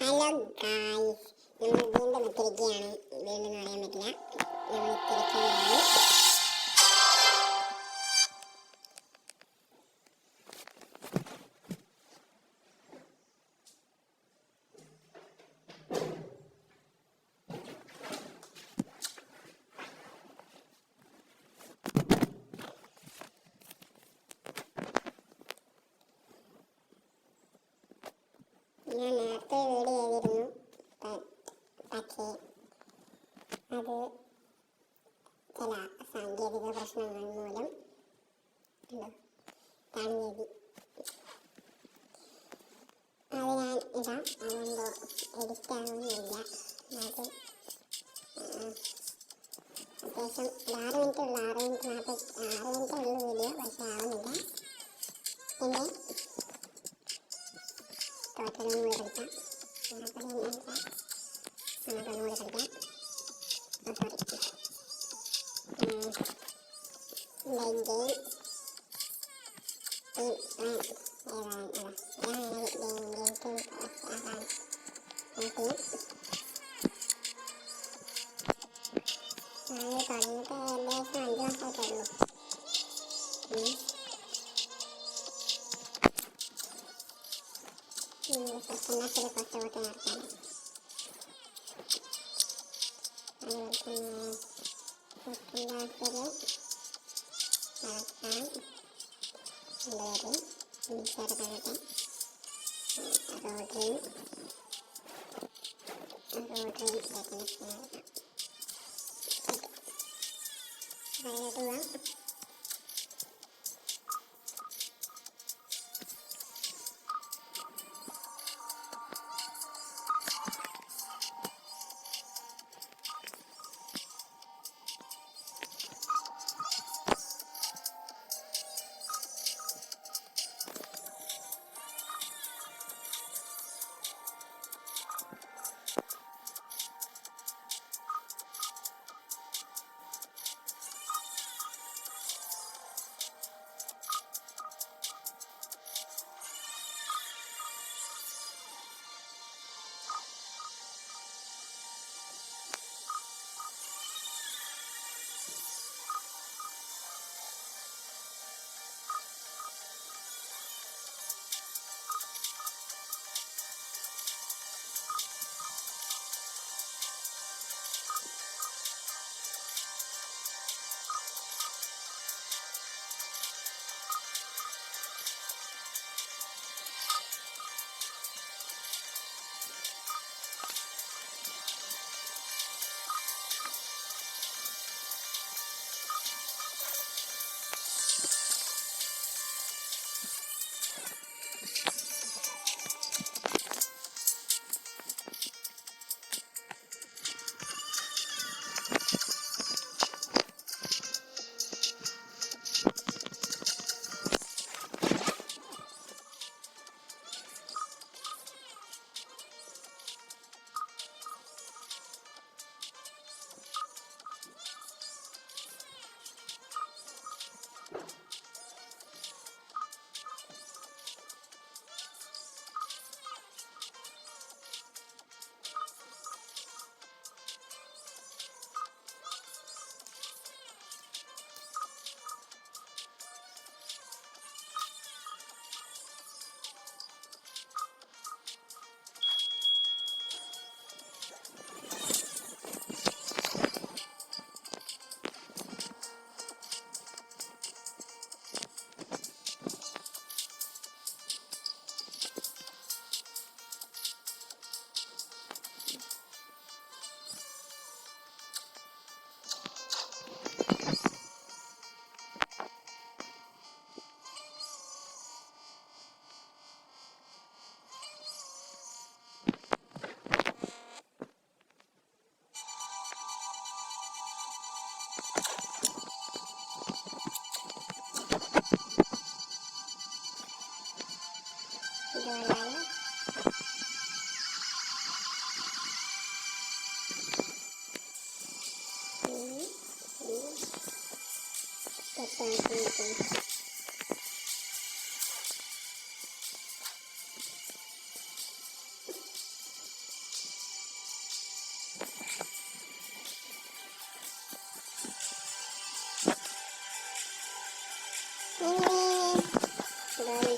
Hello guys, നമ്മൾ വീണ്ടും എത്തിരിക്കുകയാണ്. വീണ്ടും അറിയാൻ പറ്റില്ല, നമ്മൾ എത്തിരിക്കുകയാണ്. ഞാൻ നേരത്തെ വീഡിയോ ചെയ്തിരുന്നു, പക്ഷേ അത് ചില സാങ്കേതിക പ്രശ്നങ്ങൾ മൂലം താഴ്ന്നു. അത് ഞാൻ ഇടാം, അതെന്തോ എഡിറ്റ് ആകുന്നില്ല. അത് അത്യാവശ്യം 6 മിനിറ്റ് ഉള്ളു, 6 മിനിറ്റ് ഉള്ളു വീഡിയോ, പക്ഷെ ആവുന്നില്ല. എൻ്റെ തോറ്റലും കൂടി കളിക്കാം, നമുക്കൊന്നുകൂടി കളിക്കാം. തുടങ്ങിയിട്ട് ഏകദേശം 5 മാസമൊക്കെ ഉള്ളൂ. സെക്കൻഡ് ഹാഫിൽ കുറച്ച് കൂട്ടി നടത്താൻ, അതുപോലെ തന്നെ സെക്കൻഡ് ഹാഫിൽ നടത്താൻ എന്തുവരെ മിക്സർ കഴട്ടെ റോഡ്രിയും സെക്കൻഡ് ഹാഫിൽ നടത്താം.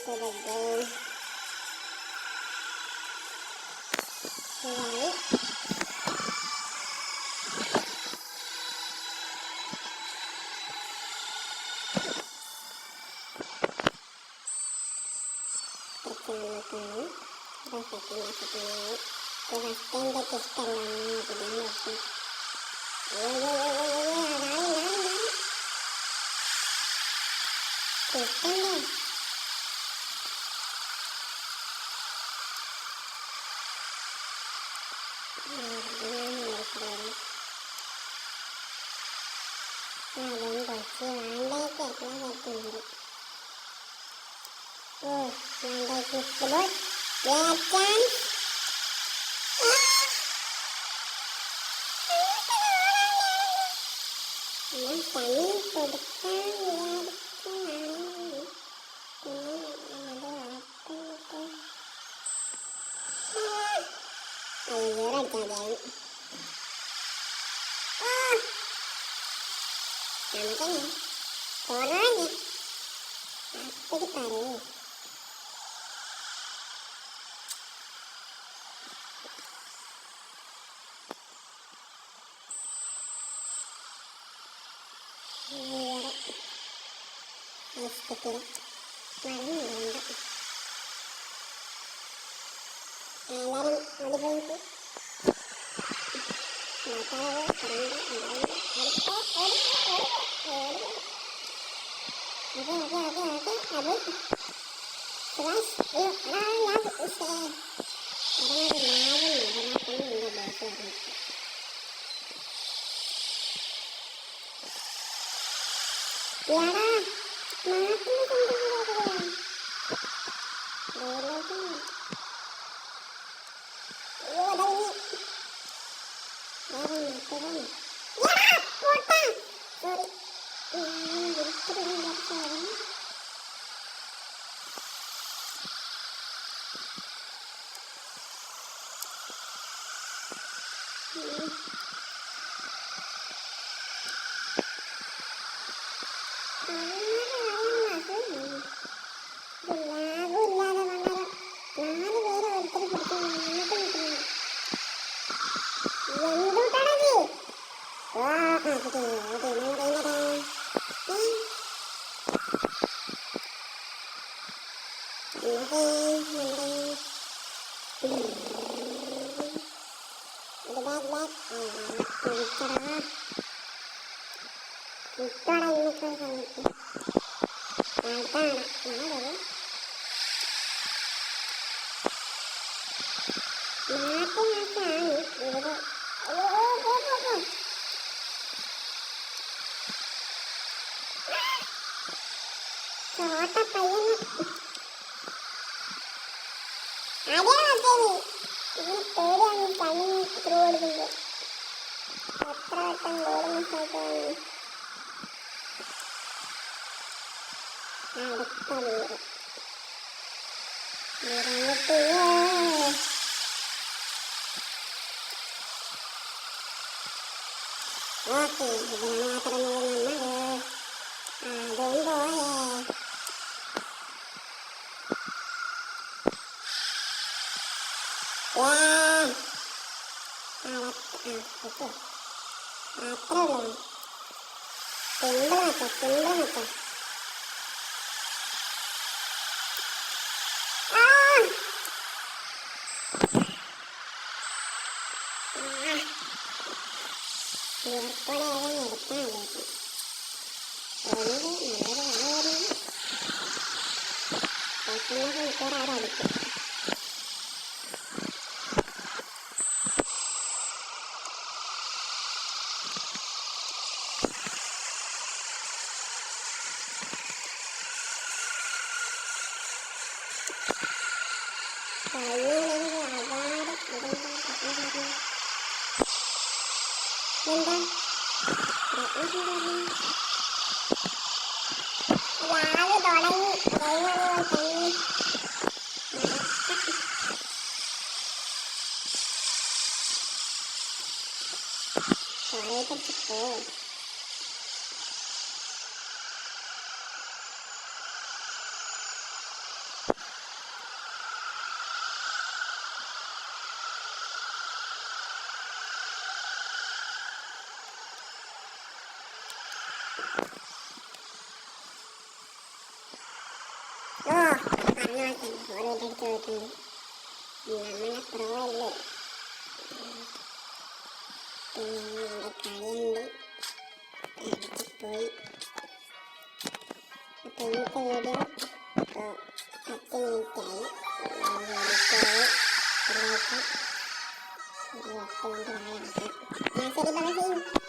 into the game. Right. Pertama-tama, rasakan. Kuraskan dia kisah lama begini waktu. Ayo, lari. Kisah deh. Belum bocil landai keklah tinggi. Landai disebut lihat kan? Mas kami produkan lihat kan? Ayo raja dan. Makanya corona apa ditaruh es kecil mana enggak lari mau dibantu nggak tahu sekarang Oke. Terus, yuk, lalu usai. Karena kemarin karena kami udah bocor. Tiara, mati kan boleh kan? Iya, ada ini. Tiara, mati kan? Ya, kota. Sorry. Jadi turun dari Kota payung. Ada apa ini? Ini yang paling keluar juga. Patra tanggung saja ini. Betul. Merah itu ya. Oke, jangan terlalu lama. Bombo ya. Wah, alat itu atau timbul atau biar pada orang yang depan gitu. Ini ada pastinya kan cara gitu. ഓ പറഞ്ഞോട്ടെ ഓരോരുത്തർ ചോദിക്കുന്നു നമ്മളെ pro അല്ലേ പിന്നെ എൻ്റെ കളിയുണ്ട് പോയി. അപ്പോൾ ഇന്നത്തെ വീഡിയോ ഇപ്പോൾ 10 മിനിറ്റായി. എല്ലാവർക്കും 8 മിനിറ്റ് വാഴ. എന്നാൽ ശരി, ബൈ.